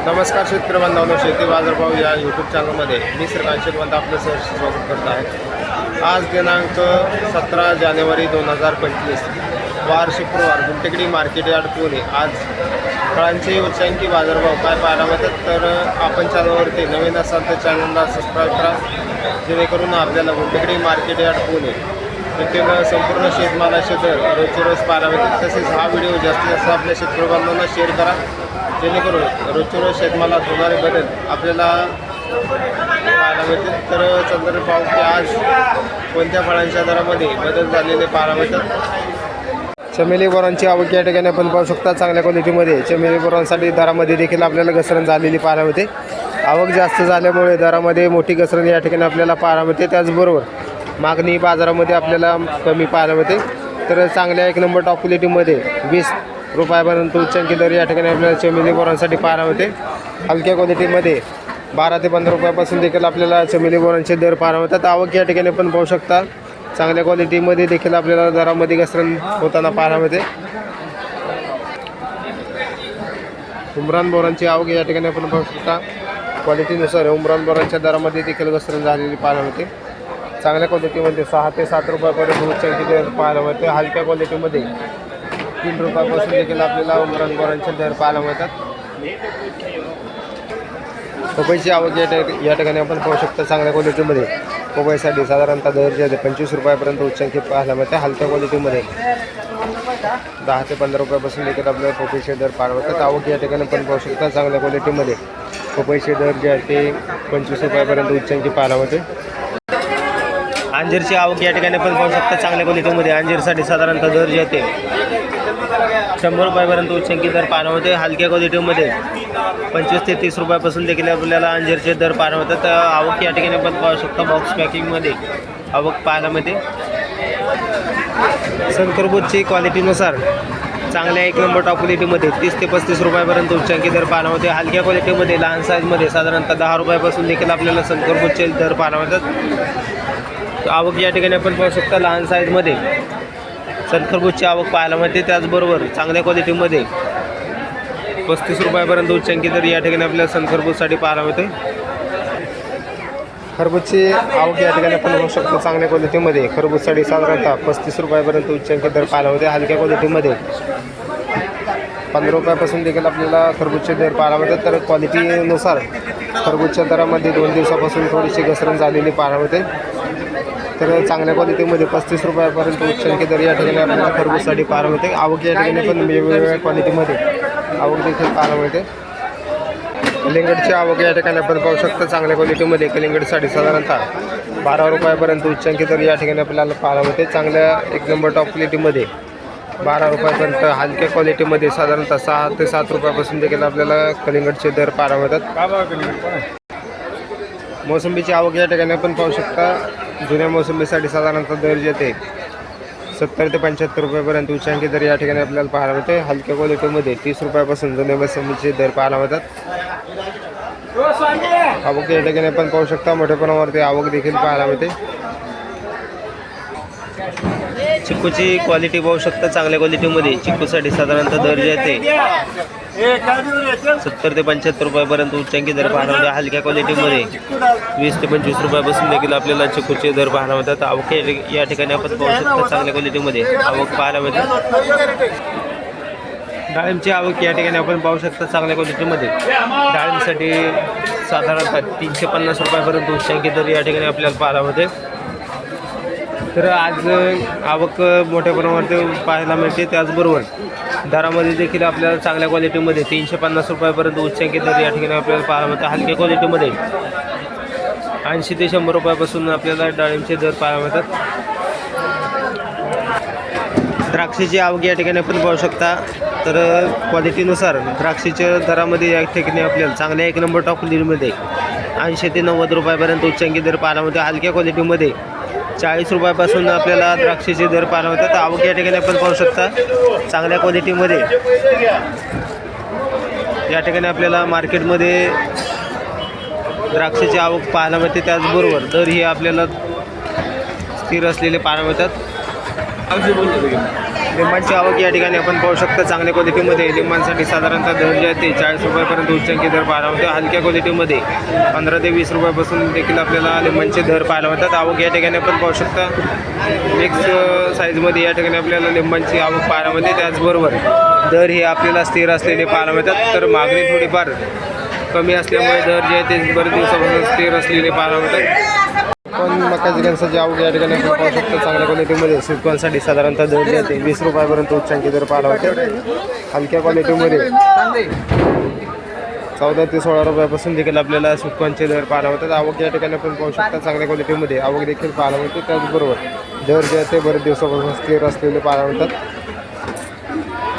नमस्कार शेतकरी बांधवांनो, शेती बाजारभाव या यूट्यूब चॅनलमध्ये मी श्रीकांत शेतवंत आपलं सहर्ष स्वागत करत आहे। आज दिनांक 17 जानेवारी 2025 वार शुक्रवार, गुंटेकडी मार्केट यार्ड पुणे। आज फळांचे उच्चांकी बाजारभाव काय पाहायला मिळतात, तर आपण चॅनलवरती नवीन असाल तर चॅनलला सबस्क्राईब करा, जेणेकरून आपल्याला गुंटेकडी मार्केट यार्ड पुणे येथील संपूर्ण शेतमालाचे दर रोजचे रोज पाहायला मिळतात। तसेच हा व्हिडिओ जास्तीत जास्त आपल्या शेतकरी बांधवांना शेअर करा, जेणेकरून रोजचे रोज शेतमालात होणारे बदल आपल्याला पाहायला मिळतील। तर चंद्र पाहू की आज कोणत्या फळांच्या दरामध्ये बदल झालेले पाहायला मिळतात। चमेली बोरांची आवक या ठिकाणी आपण पाहू शकता। चांगल्या क्वालिटीमध्ये चमेली बोरांसाठी दरामध्ये देखील आपल्याला घसरण झालेली पाहायला मिळते। आवक जास्त झाल्यामुळे दरामध्ये मोठी घसरण या ठिकाणी आपल्याला पाहायला मिळते। त्याचबरोबर मागणी बाजारामध्ये आपल्याला कमी पाहायला मिळते। तर चांगल्या एक नंबर टॉप क्वालिटीमध्ये 20 रुपयापर्यंत उच्चांकी दर या ठिकाणी आपल्याला चमेली बोरांसाठी पाहायला मिळते। हलक्या क्वालिटीमध्ये 12 ते 15 रुपयापासून देखील आपल्याला चमेली बोरांचे दर पाहायला मिळतात। आवक या ठिकाणी पण पाहू शकता। चांगल्या क्वालिटीमध्ये देखील आपल्याला दरामध्ये घसरण होताना पाहायला मिळते। उमरान बोरांची आवक या ठिकाणी आपण पाहू शकता। क्वालिटीनुसार उमरान बोरांच्या दरामध्ये देखील घसरण झालेली पाहायला मिळते। चांगल्या क्वालिटीमध्ये 6 ते 7 रुपयापर्यंत उच्चांकी दर पाहायला मिळते। हलक्या क्वालिटीमध्ये 3 रुपयापासून देखील आपल्याला उमरान बोरांचे दर पाहायला मिळतात। पपईची आवक या ठिकाणी आपण पाहू शकता। चांगल्या क्वालिटीमध्ये पपईसाठी साधारणतः दर जे 25 रुपयापर्यंत उच्चांकी पाहायला मिळते। हलक्या क्वालिटीमध्ये 10 ते 15 रुपयापासून देखील आपल्याला पपईचे दर पाहायला मिळतात। आवक या ठिकाणी आपण पाहू शकता। चांगल्या क्वालिटीमध्ये पपईचे दर जे आहे ते 25 रुपयापर्यंत उच्चांकी पाहायला मिळते। अंजीरची आवक या ठिकाणी आपण पाहू शकता। चांगल्या क्वालिटीमध्ये अंजीरसाठी साधारणतः दर जे आहे ते 100 रुपयापर्यंत उच्चांकी दर पाहायला मिळते। हलक्या क्वालिटीमध्ये 25 ते 30 रुपयापासून देखील आपल्याला अंजीरचे दर पाहायला मिळतात। आवक या ठिकाणी आपण पाहू शकता। बॉक्स पॅकिंगमध्ये आवक पाहायला मिळते। संकरबूजची क्वालिटीनुसार चांगल्या एक नंबर टॉप क्वालिटीमध्ये 30 ते 35 रुपयापर्यंत उच्चांकी दर पाहायला मिळते। हलक्या क्वालिटीमध्ये लहान साईजमध्ये साधारणतः 10 रुपयापासून देखील आपल्याला संकरबूजचे दर पाहायला मिळतात। आवक या ठिकाणी आपण पाहू शकता। लहान साईजमध्ये संकरबूजची आवक पाहायला मिळते। त्याचबरोबर चांगल्या क्वालिटीमध्ये 35 रुपयापर्यंत उच्चांकी दर या ठिकाणी आपल्याला संकरबूजसाठी पाहायला मिळते। खरबूजची आवक या ठिकाणी आपण पाहू शकतो। चांगल्या क्वालिटीमध्ये खरबूजसाठी साधारणतः 35 रुपयापर्यंत उच्चांकी दर पाहायला मिळते। हलक्या क्वालिटीमध्ये 15 रुपयापासून देखील आपल्याला खरबूजचे दर पाहायला मिळतात। तर क्वालिटीनुसार खरबूजच्या दरामध्ये 2 दिवसापासून थोडीशी घसरण झालेली पाहायला मिळते। तर चांगल्या क्वालिटीमध्ये 35 रुपयापर्यंत उच्चांकी दर या ठिकाणी आपल्याला खरबूजसाठी पाहायला मिळते। आवक या ठिकाणी पण वेगवेगळ्या क्वालिटीमध्ये आवक देखील पाहायला मिळते। कलिंगडची आवक या ठिकाणी आपण पाहू शकता। चांगल्या क्वालिटीमध्ये कलिंगडसाठी साधारणतः 12 रुपयापर्यंत उच्चांकी दर या ठिकाणी आपल्याला पाहायला मिळते। चांगल्या एक नंबर टॉप क्वालिटीमध्ये 12 रुपयापर्यंत, हलक्या क्वालिटीमध्ये साधारणतः 6 ते 7 रुपयापासून देखील आपल्याला कलिंगडचे दर पाहायला मिळतात। मोसंबीची आवक या ठिकाणी आपण पाहू शकता। जुन्या मोसंबीसाठी साधारणतः दर जे ते 70 ते 75 रुपयापर्यंत उच्चांकी दर या ठिकाणी आपल्याला पाहायला मिळते। हलक्या क्वालिटीमध्ये 30 रुपयापासून जुन्या मोसंबीचे दर पाहायला मिळतात। आवक या ठिकाणी आपण पाहू शकता। मोठ्या प्रमाणावरती आवक देखील पाहायला मिळते। चिक्कूची क्वालिटी पाहू शकता। चांगल्या क्वालिटीमध्ये चिक्कूसाठी साधारणतः दर जे आहे ते 70 ते 75 रुपयापर्यंत उच्चांकी दर पाहायला मिळते। हलक्या क्वालिटीमध्ये 20 ते 25 रुपयापासून देखील आपल्याला चिक्कूचे दर पाहायला मिळतात। आवक या ठिकाणी आपण पाहू शकता। चांगल्या क्वालिटीमध्ये आवक पाहायला मिळते। डाळिंबची आवक या ठिकाणी आपण पाहू शकता। चांगल्या क्वालिटीमध्ये डाळिंबसाठी साधारणतः 350 रुपयापर्यंत उच्चांकी दर या ठिकाणी आपल्याला पाहायला मिळते। तर आज आवक मोठ्या प्रमाणात पाहायला मिळते। त्याचबरोबर दरामध्ये देखील आपल्याला चांगल्या क्वालिटीमध्ये 350 रुपयापर्यंत उच्चांकी दर या ठिकाणी आपल्याला पाहायला मिळते। हलक्या क्वालिटीमध्ये 80 ते 100 रुपयापासून आपल्याला डाळिंबचे दर पाहायला मिळतात। द्राक्षाची आवक या ठिकाणी आपण पाहू शकता। तर क्वालिटीनुसार द्राक्षाच्या दरामध्ये या ठिकाणी आपल्याला चांगल्या एक नंबर टॉप क्वालिटीमध्ये 80 ते 90 रुपयापर्यंत उच्चांकी दर पाहायला मिळते। हलक्या क्वालिटीमध्ये 40 रुपयापासून आपल्याला द्राक्षाचे दर पाहायला मिळतात। आवक या ठिकाणी आपण पाहू शकता। चांगल्या क्वालिटीमध्ये या ठिकाणी आपल्याला मार्केटमध्ये द्राक्षाची आवक पाहायला मिळते। त्याचबरोबर दर ही आपल्याला स्थिर असलेले पाहायला मिळतात। लिंबांची आवक या ठिकाणी आपण पाहू शकता. चांगल्या क्वालिटीमध्ये लिंबांसाठी साधारणतः दर जे आहे ते 40 रुपयापर्यंत उच्चांकी दर पाहायला होते. हलक्या क्वालिटीमध्ये 15 ते 20 रुपयापासून देखील आपल्याला लिंबांचे दर पाहायला मिळतात. आवक या ठिकाणी आपण पाहू शकता. मिक्स साईजमध्ये या ठिकाणी आपल्याला लिंबांची आवक पाहायला मिळते. त्याचबरोबर दर हे आपल्याला स्थिर असलेले पाहायला मिळतात. तर मागणी थोडीफार कमी असल्यामुळे दर जे आहे ते बरेच दिवसापासून स्थिर असलेले पाहायला मिळतात. पण मकाची कणसाची आवक या ठिकाणी आपण पाहू शकतो. चांगल्या क्वालिटीमध्ये स्वीटकॉर्नसाठी साधारणतः दर जे आहे ते 20 रुपयापर्यंत उच्चांकी दर पाहायला मिळते. हलक्या क्वालिटीमध्ये 14 ते 16 रुपयापासून देखील आपल्याला स्वीटकॉर्नचे दर पाहायला मिळतात. आवक या ठिकाणी आपण पाहू शकता. चांगल्या क्वालिटीमध्ये आवक देखील पाहायला मिळते. त्याचबरोबर दर जे आहे ते बरेच दिवसापासून स्थिर असलेले पाहायला मिळतात.